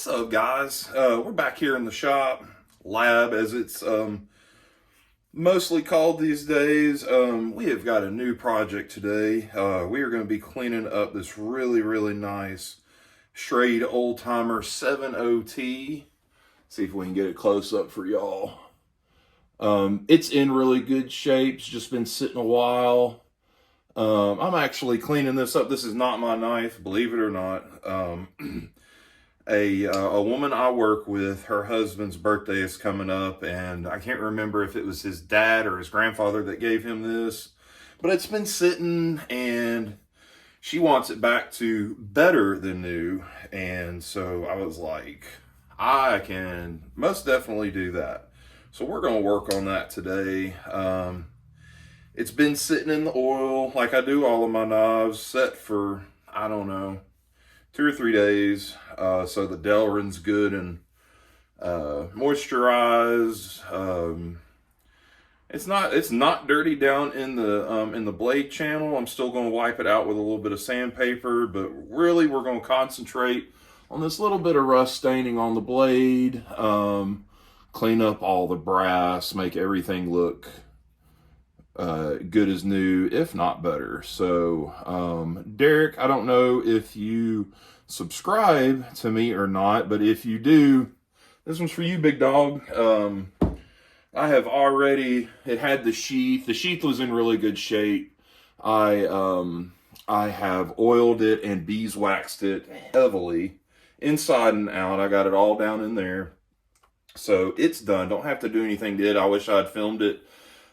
What's up, guys? We're back here in the shop, lab as it's mostly called these days. We have got a new project today. We are going to be cleaning up this really nice Shrade Old Timer 70T. See if we can get it close up for y'all. It's in really good shape. It's just been sitting a while. I'm actually cleaning this up. This is not my knife, believe it or not. A woman I work with, her husband's birthday is coming up, and I can't remember if it was his dad or his grandfather that gave him this, but it's been sitting, and she wants it back to better than new, and so I was like, I can most definitely do that. So we're going to work on that today. It's been sitting in the oil like I do all of my knives, set for, I don't know, 2 or 3 days, so the Delrin's good and moisturized. It's not dirty down in the blade channel. I'm still going to wipe it out with a little bit of sandpaper, but really we're going to concentrate on this little bit of rust staining on the blade. Clean up all the brass, make everything look good as new, if not better. So Derek, I don't know if you subscribe to me or not, but if you do, this one's for you, big dog. I have already, it had the sheath was in really good shape. I have oiled it and beeswaxed it heavily inside and out. I got it all down in there, so it's done. Don't have to do anything to it. I wish I'd filmed it,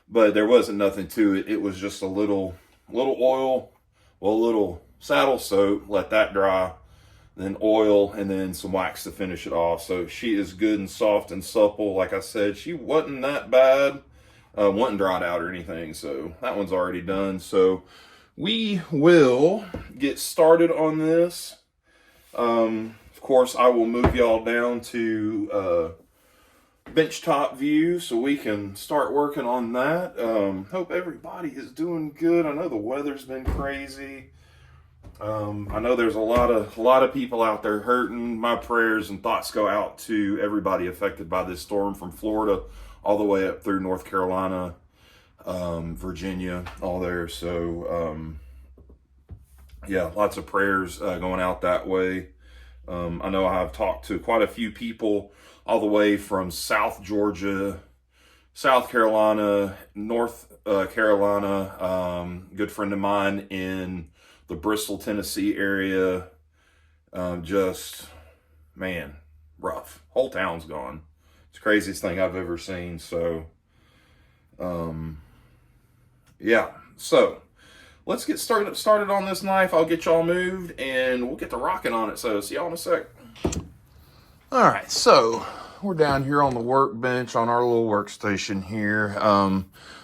but there wasn't nothing to it. It was just a little oil, well, a little saddle soap, let that dry, then oil, and then some wax to finish it off. So she is good and soft and supple. Like I said, she wasn't that bad. Wasn't dried out or anything. So that one's already done. So we will get started on this. Of course, I will move y'all down to benchtop view so we can start working on that. Hope everybody is doing good. I know the weather's been crazy. I know there's a lot of people out there hurting. My prayers and thoughts go out to everybody affected by this storm from Florida all the way up through North Carolina, Virginia, all there. So yeah, lots of prayers going out that way. I know I've talked to quite a few people all the way from South Georgia, South Carolina, North Carolina, good friend of mine in the Bristol, Tennessee area. Just, man, rough. Whole town's gone. It's the craziest thing I've ever seen. So, yeah. So, let's get started on this knife. I'll get y'all moved, and we'll get to rocking on it. So, see y'all in a sec. All right, so we're down here on the workbench on our little workstation here.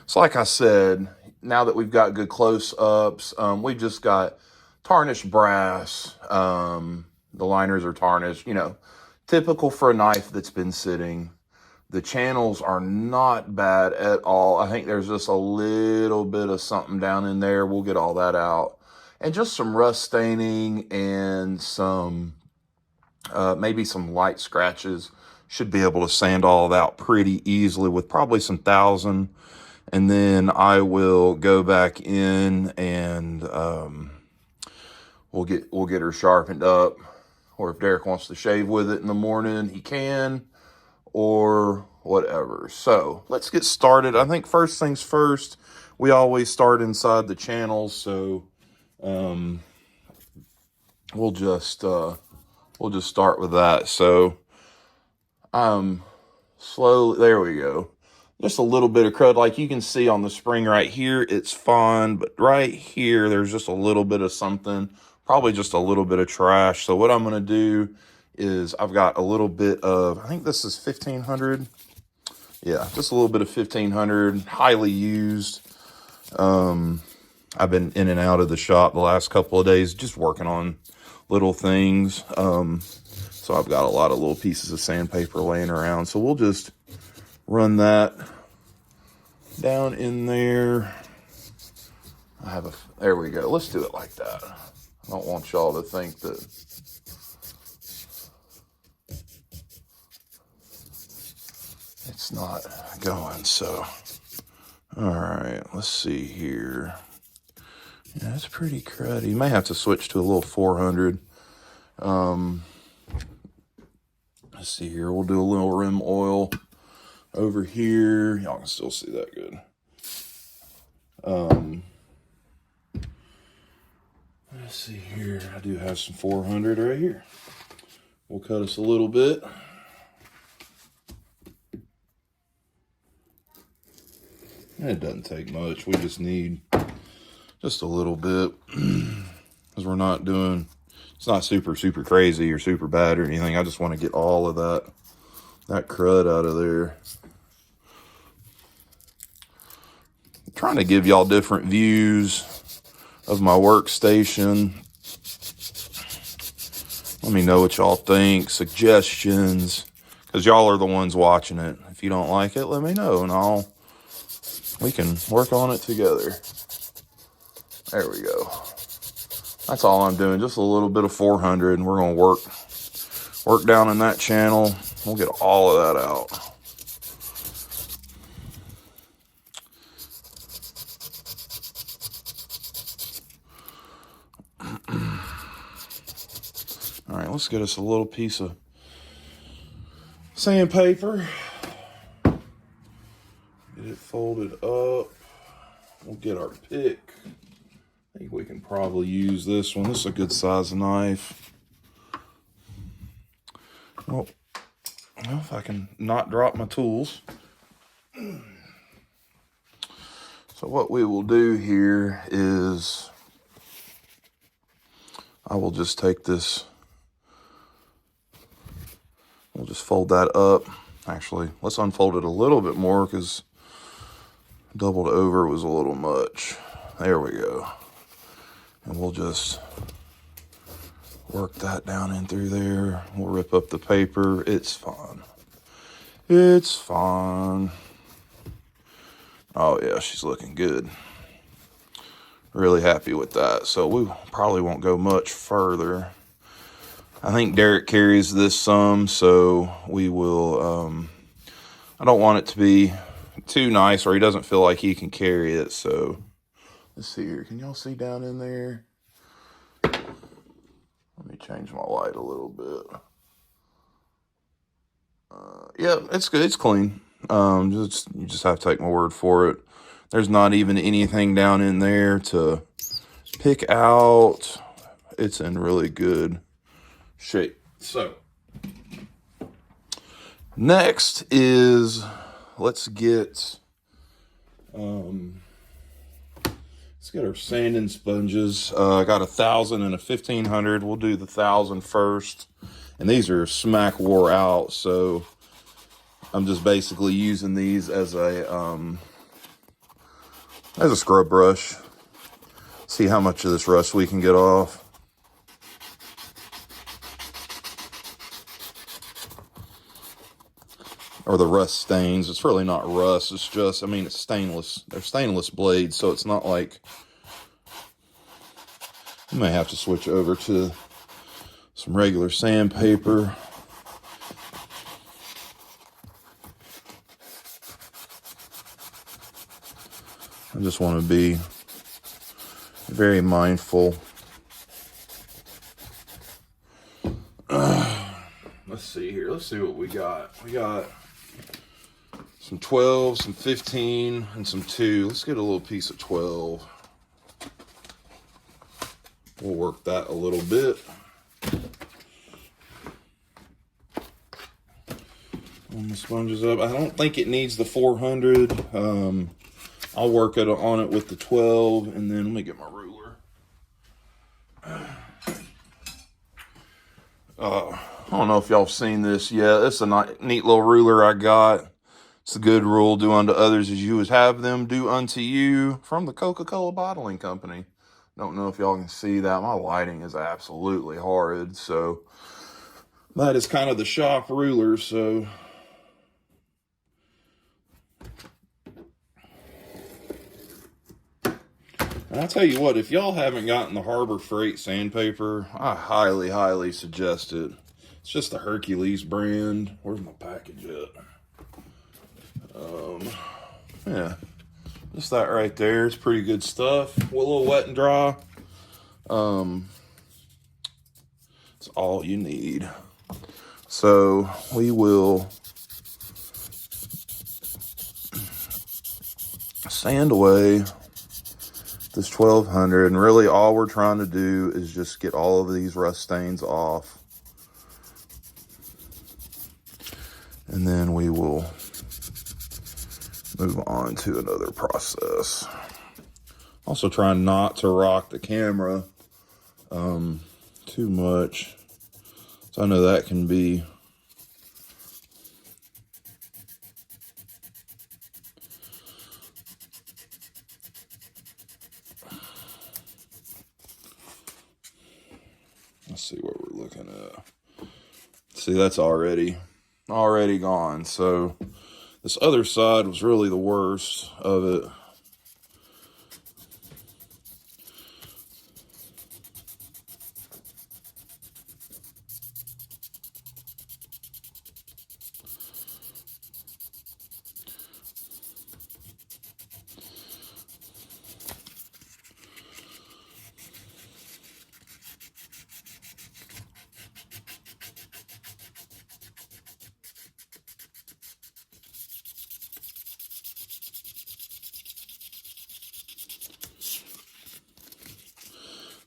So like I said, now that we've got good close-ups, we've just got tarnished brass. The liners are tarnished, you know, typical for a knife that's been sitting. The channels are not bad at all. I think there's just a little bit of something down in there. We'll get all that out. And just some rust staining and some maybe some light scratches. Should be able to sand all that out pretty easily with probably some 1000. And then I will go back in and we'll get her sharpened up. Or if Derek wants to shave with it in the morning, he can, or whatever. So let's get started. I think first things first, we always start inside the channels. So we'll just start with that. So slowly, there we go. Just a little bit of crud. Like you can see on the spring right here, it's fine. But right here, there's just a little bit of something. Probably just a little bit of trash. So what I'm going to do is I've got a little bit of, I think this is 1500. Yeah, just a little bit of 1500. Highly used. I've been in and out of the shop the last couple of days just working on little things. So I've got a lot of little pieces of sandpaper laying around. So we'll just run that down in there. There we go. Let's do it like that. I don't want y'all to think that it's not going. So, all right, let's see here. Yeah, it's pretty cruddy. You may have to switch to a little 400. Let's see here. We'll do a little rim oil over here. Y'all can still see that good. Let's see here. I do have some 400 right here. We'll cut us a little bit. It doesn't take much. We just need just a little bit because we're not doing, it's not super crazy or super bad or anything. I just want to get all of that crud out of there. I'm trying to give y'all different views of my workstation. Let me know what y'all think, suggestions, because y'all are the ones watching it. If you don't like it, let me know and we can work on it together. There we go. That's all I'm doing, just a little bit of 400, and we're gonna work down in that channel. We'll get all of that out. All right, let's get us a little piece of sandpaper. Get it folded up. We'll get our pick. I think we can probably use this one. This is a good size knife. Well, if I can not drop my tools. So what we will do here is I will just take this. We'll just fold that up. Actually, let's unfold it a little bit more because doubled over was a little much. There we go. And we'll just work that down in through there. We'll rip up the paper. It's fine. It's fine. Oh yeah, she's looking good. Really happy with that. So we probably won't go much further. I think Derek carries this some, so we will, I don't want it to be too nice or he doesn't feel like he can carry it. So let's see here. Can y'all see down in there? Let me change my light a little bit. Yeah, it's good. It's clean. You just have to take my word for it. There's not even anything down in there to pick out. It's in really good shape. So next is let's get our sanding sponges. I got 1,000 and a 1,500. We'll do the 1,000 first, and these are smack wore out, so I'm just basically using these as a scrub brush. See how much of this rust we can get off. Or the rust stains. It's really not rust. It's just, I mean, it's stainless. They're stainless blades, so it's not like... You may have to switch over to some regular sandpaper. I just want to be very mindful. Let's see here. Let's see what we got. We got some 12, some 15, and some 2. Let's get a little piece of 12. We'll work that a little bit. On the sponges up. I don't think it needs the 400. I'll work on it with the 12, and then let me get my ruler. I don't know if y'all have seen this yet. It's a neat little ruler I got. It's a good rule. Do unto others as you would have them do unto you, from the Coca-Cola Bottling Company. Don't know if y'all can see that. My lighting is absolutely horrid. So that is kind of the shop ruler. So and I'll tell you what, if y'all haven't gotten the Harbor Freight sandpaper, I highly suggest it. It's just the Hercules brand. Where's my package at? Yeah, just that right there. It's pretty good stuff. A little wet and dry. It's all you need. So we will sand away this 1200, and really all we're trying to do is just get all of these rust stains off. And then we will move on to another process. Also trying not to rock the camera too much. So I know that can be let's see what we're looking at. See, that's already gone. So this other side was really the worst of it.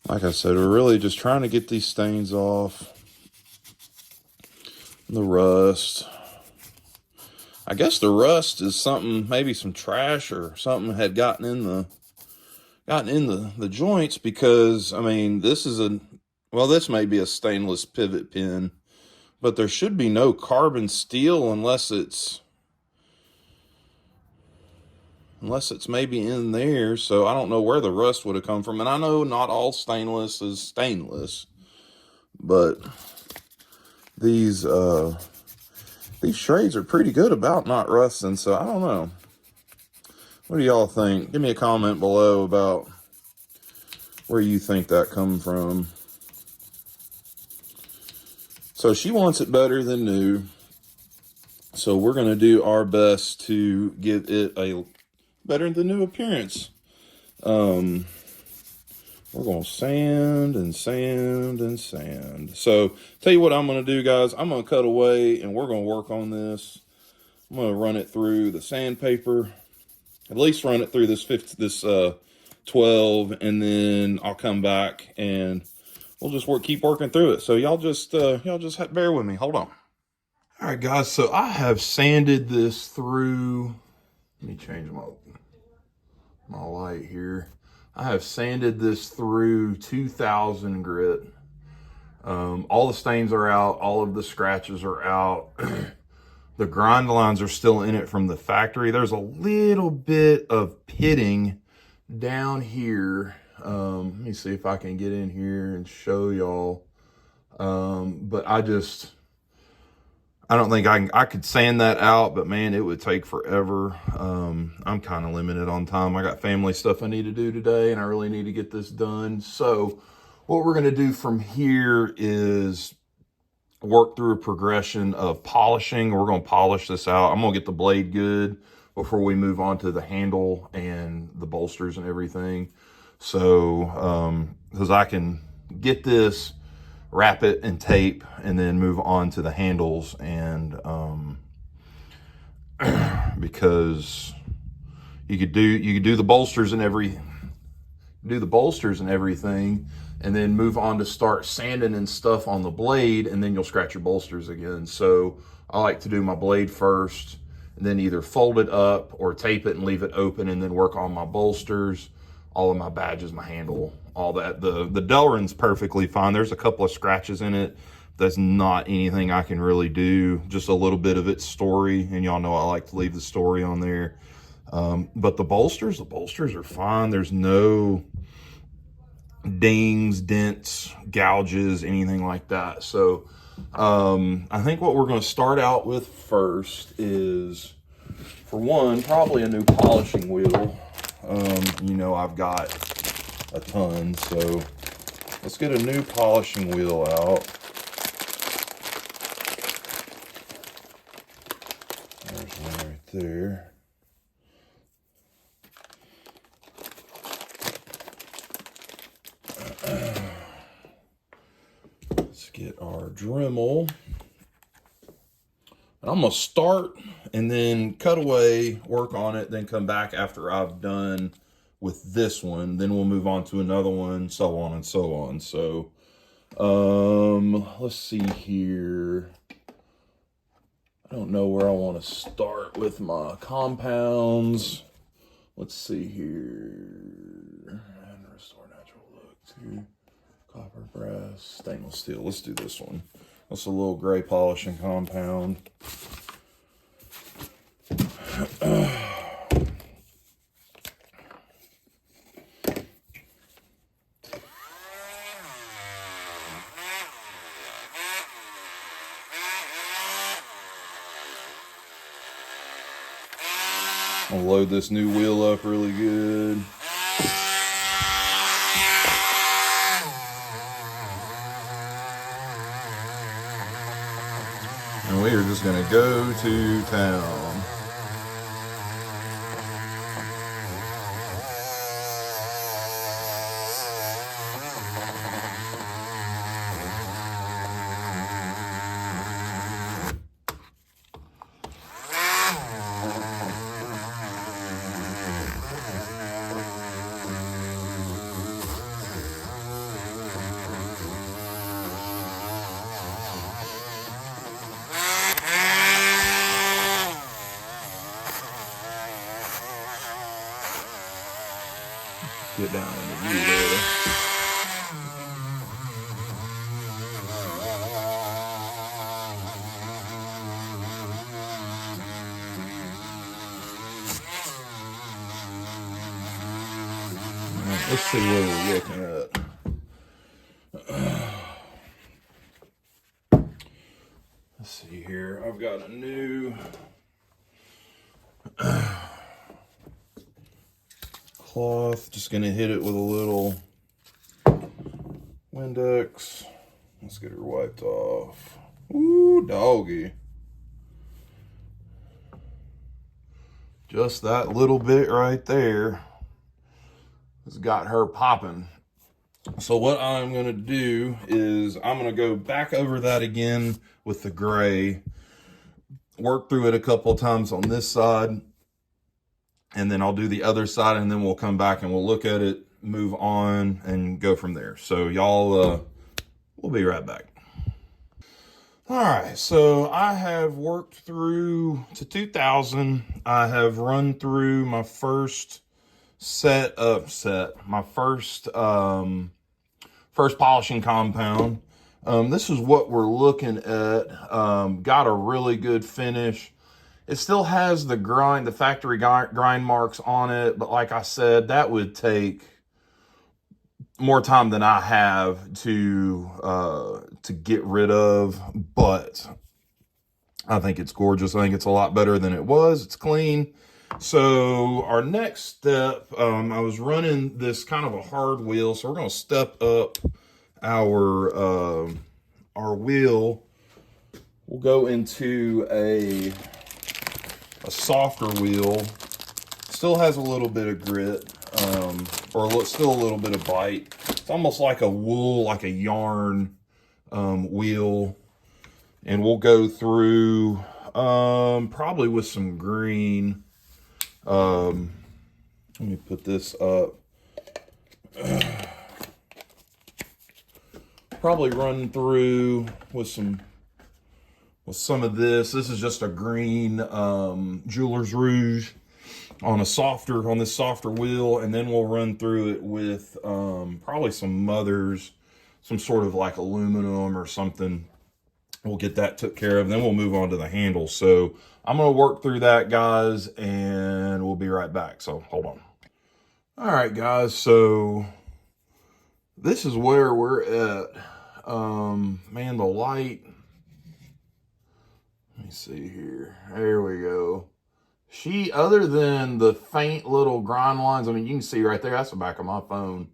Like I said, we're really just trying to get these stains off. The rust. I guess the rust is something, maybe some trash or something had gotten in the joints, because I mean, this may be a stainless pivot pin, but there should be no carbon steel unless it's maybe in there. So I don't know where the rust would have come from. And I know not all stainless is stainless, but these Shrades are pretty good about not rusting. So I don't know. What do y'all think? Give me a comment below about where you think that come from. So she wants it better than new. So we're going to do our best to give it a better than new appearance. We're going to sand and sand and sand. So tell you what I'm going to do, guys. I'm going to cut away and we're going to work on this. I'm going to run it through the sandpaper. At least run it through this 12, and then I'll come back and we'll just keep working through it. So y'all just bear with me. Hold on. All right, guys. So I have sanded this through. Let me change my light here. I have sanded this through 2000 grit. All the stains are out. All of the scratches are out. The grind lines are still in it from the factory. There's a little bit of pitting down here. Let me see if I can get in here and show y'all. But I don't think I could sand that out, but man, it would take forever. I'm kind of limited on time. I got family stuff I need to do today, and I really need to get this done. So what we're going to do from here is work through a progression of polishing. We're going to polish this out. I'm going to get the blade good before we move on to the handle and the bolsters and everything. So, because I can get this, wrap it in tape, and then move on to the handles. And because you could do the bolsters and everything, and then move on to start sanding and stuff on the blade, and then you'll scratch your bolsters again. So I like to do my blade first, and then either fold it up or tape it and leave it open, and then work on my bolsters, all of my badges, my handle, all that. The Delrin's perfectly fine. There's a couple of scratches in it. That's not anything I can really do. Just a little bit of its story, and y'all know I like to leave the story on there. But the bolsters are fine. There's no dings, dents, gouges, anything like that. So I think what we're going to start out with first is, for one, probably a new polishing wheel. You know, I've got a ton, so let's get a new polishing wheel out. There's one right there. Let's get our Dremel. And I'm going to start and then cut away, work on it, then come back after I've done with this one. Then we'll move on to another one, so on and so on. So, let's see here. I don't know where I want to start with my compounds. Let's see here. And restore natural look to copper, brass, stainless steel. Let's do this one. That's a little gray polishing compound. I'll load this new wheel up really good. And we are just going to go to town. Get down in the view there. Let's see what we're looking at. Let's see here. I've got a new cloth. Just gonna hit it with a little Windex. Let's get her wiped off. Ooh, doggy. Just that little bit right there has got her popping. So what I'm going to do is I'm going to go back over that again with the gray, work through it a couple of times on this side, and then I'll do the other side, and then we'll come back and we'll look at it, move on, and go from there. So y'all, we'll be right back. All right, so I have worked through to 2000. I have run through my first my first first polishing compound. This is what we're looking at. Got a really good finish. It still has the factory grind marks on it, but like I said, that would take more time than I have to get rid of, but I think it's gorgeous. I think it's a lot better than it was. It's clean. So our next step, I was running this kind of a hard wheel, so we're going to step up our wheel. We'll go into a softer wheel. Still has a little bit of grit, still a little bit of bite. It's almost like a wool, like a yarn wheel. And we'll go through probably with some green. Let me put this up. Probably run through with some of this. This is just a green Jeweler's Rouge on this softer wheel, and then we'll run through it with probably some Mothers, some sort of like aluminum or something. We'll get that took care of, and then we'll move on to the handle. So I'm going to work through that, guys, and we'll be right back. So hold on. All right, guys. So this is where we're at. Man, the light. Let me see here. There we go. Other than the faint little grind lines, I mean, you can see right there, that's the back of my phone.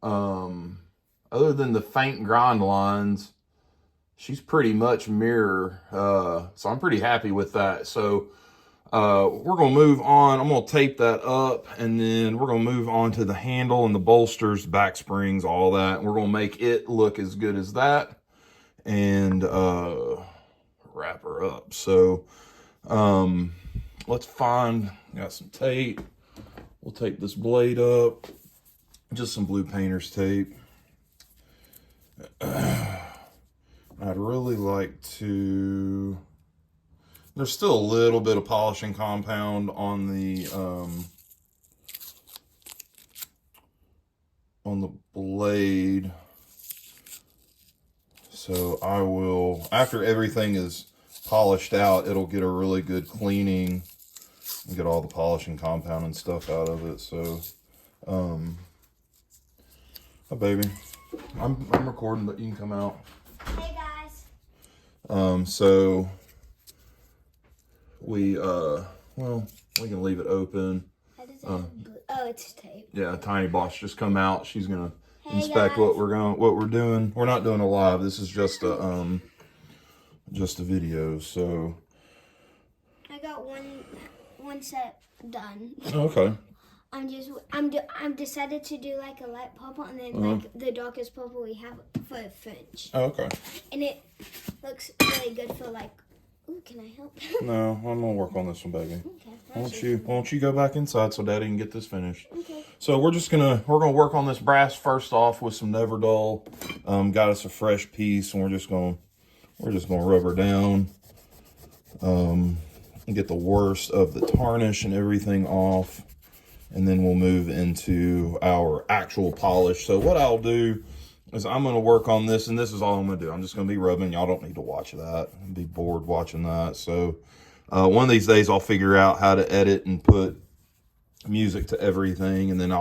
Other than the faint grind lines, she's pretty much mirror. So I'm pretty happy with that. So we're going to move on. I'm going to tape that up, and then we're going to move on to the handle and the bolsters, back springs, all that. We're going to make it look as good as that and wrap her up. So let's got some tape. We'll tape this blade up. Just some blue painter's tape. I'd really like to... There's still a little bit of polishing compound on the blade. So I will, after everything is polished out, it'll get a really good cleaning and get all the polishing compound and stuff out of it. So, oh baby, I'm recording, but you can come out. Hey guys. So we well, we can leave it open. Oh, it's tape. Yeah, Tiny Boss just come out. She's gonna inspect guys. what we're doing. We're not doing a live. This is just a video. So I got one set done. Okay. I'm decided to do like a light purple and then like the darkest purple we have for a fringe. Oh, okay. And it looks really good for like. Ooh, can I help? No, I'm gonna work on this one, baby. Okay. Why don't you go back inside so Daddy can get this finished? Okay. So we're gonna work on this brass first off with some Never Dull. Got us a fresh piece, and we're just gonna rub her down. And get the worst of the tarnish and everything off, and then we'll move into our actual polish. So what I'll do is I'm going to work on this, and this is all I'm going to do. I'm just going to be rubbing. Y'all don't need to watch that. I'll be bored watching that. So one of these days I'll figure out how to edit and put music to everything, and then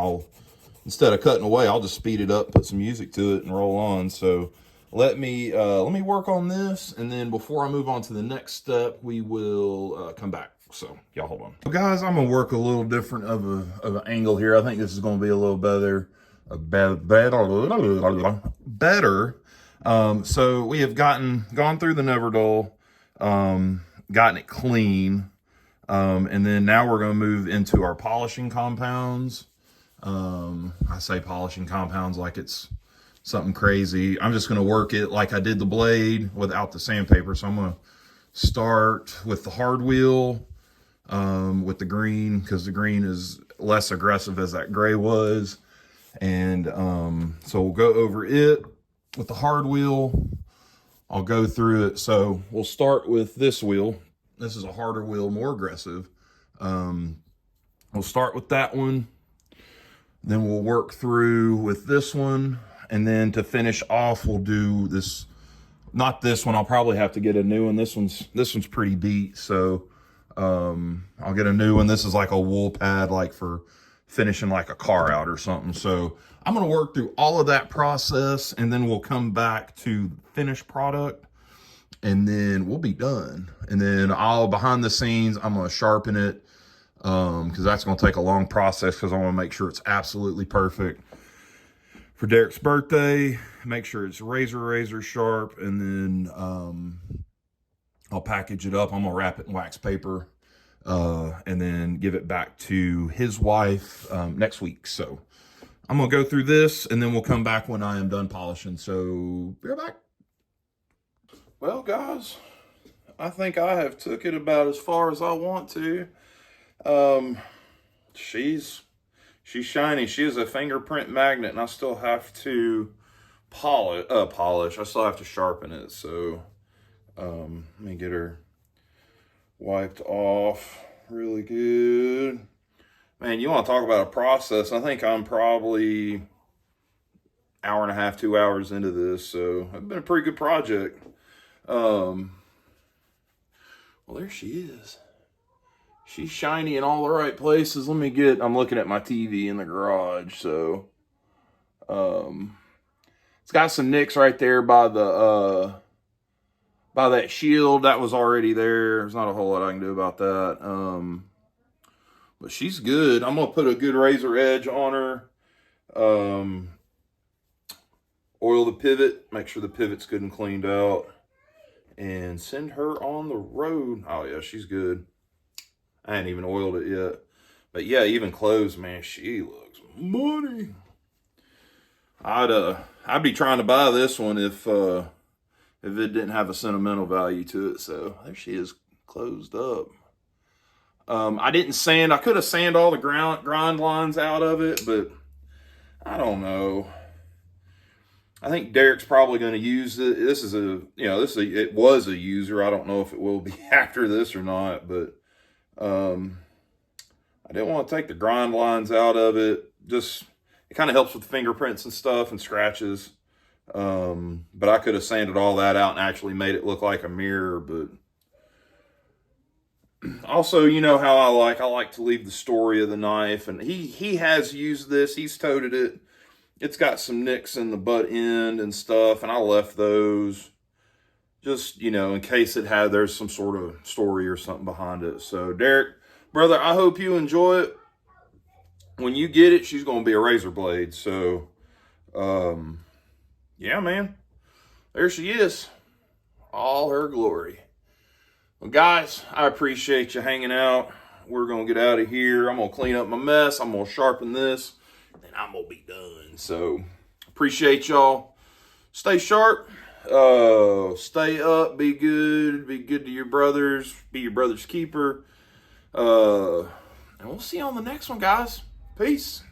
instead of cutting away, I'll just speed it up, put some music to it, and roll on. So let me work on this, and then before I move on to the next step, we will come back. So y'all hold on. So guys, I'm going to work a little different of an angle here. I think this is going to be a little better. So we have gone through the Never Dull, gotten it clean, and then now we're going to move into our polishing compounds. I say polishing compounds like it's something crazy. I'm just going to work it like I did the blade without the sandpaper. So I'm going to start with the hard wheel, with the green, because the green is less aggressive as that gray was. And so we'll go over it with the hard wheel. I'll go through it. So we'll start with this wheel. This is a harder wheel, more aggressive. We'll start with that one. Then we'll work through with this one. And then to finish off, we'll do this. Not this one. I'll probably have to get a new one. This one's pretty beat. So I'll get a new one. This is like a wool pad, like for finishing like a car out or something. So I'm going to work through all of that process, and then we'll come back to the finished product, and then we'll be done. And then behind the scenes, I'm going to sharpen it, because that's going to take a long process, because I want to make sure it's absolutely perfect for Derek's birthday. Make sure it's razor sharp, and then I'll package it up. I'm going to wrap it in wax paper, and then give it back to his wife next week. So I'm going to go through this, and then we'll come back when I am done polishing. So be right back. Well, guys, I think I have took it about as far as I want to. She's shiny. She is a fingerprint magnet, and I still have to polish. I still have to sharpen it. So let me get her wiped off really good. Man, you want to talk about a process. I think I'm probably hour and a half, 2 hours into this. So it's been a pretty good project. Well, there she is. She's shiny in all the right places. I'm looking at my TV in the garage. So it's got some nicks right there by that shield. That was already there. There's not a whole lot I can do about that. But she's good. I'm going to put a good razor edge on her. Oil the pivot. Make sure the pivot's good and cleaned out. And send her on the road. Oh, yeah, she's good. I ain't even oiled it yet. But yeah, even clothes, man, she looks money. I'd be trying to buy this one if it didn't have a sentimental value to it. So there she is, closed up. I didn't sand. I could have sanded all the grind lines out of it, but I don't know. I think Derek's probably going to use it. This is it was a user. I don't know if it will be after this or not, but I didn't want to take the grind lines out of it. Just, it kind of helps with fingerprints and stuff and scratches. But I could have sanded all that out and actually made it look like a mirror. But also, you know how I like to leave the story of the knife. And he has used this. He's toted it. It's got some nicks in the butt end and stuff. And I left those just, you know, in case there's some sort of story or something behind it. So Derek, brother, I hope you enjoy it. When you get it, she's going to be a razor blade. So, yeah, man. There she is. All her glory. Well, guys, I appreciate you hanging out. We're going to get out of here. I'm going to clean up my mess. I'm going to sharpen this. And I'm going to be done. So, appreciate y'all. Stay sharp. Stay up. Be good. Be good to your brothers. Be your brother's keeper. And we'll see you on the next one, guys. Peace.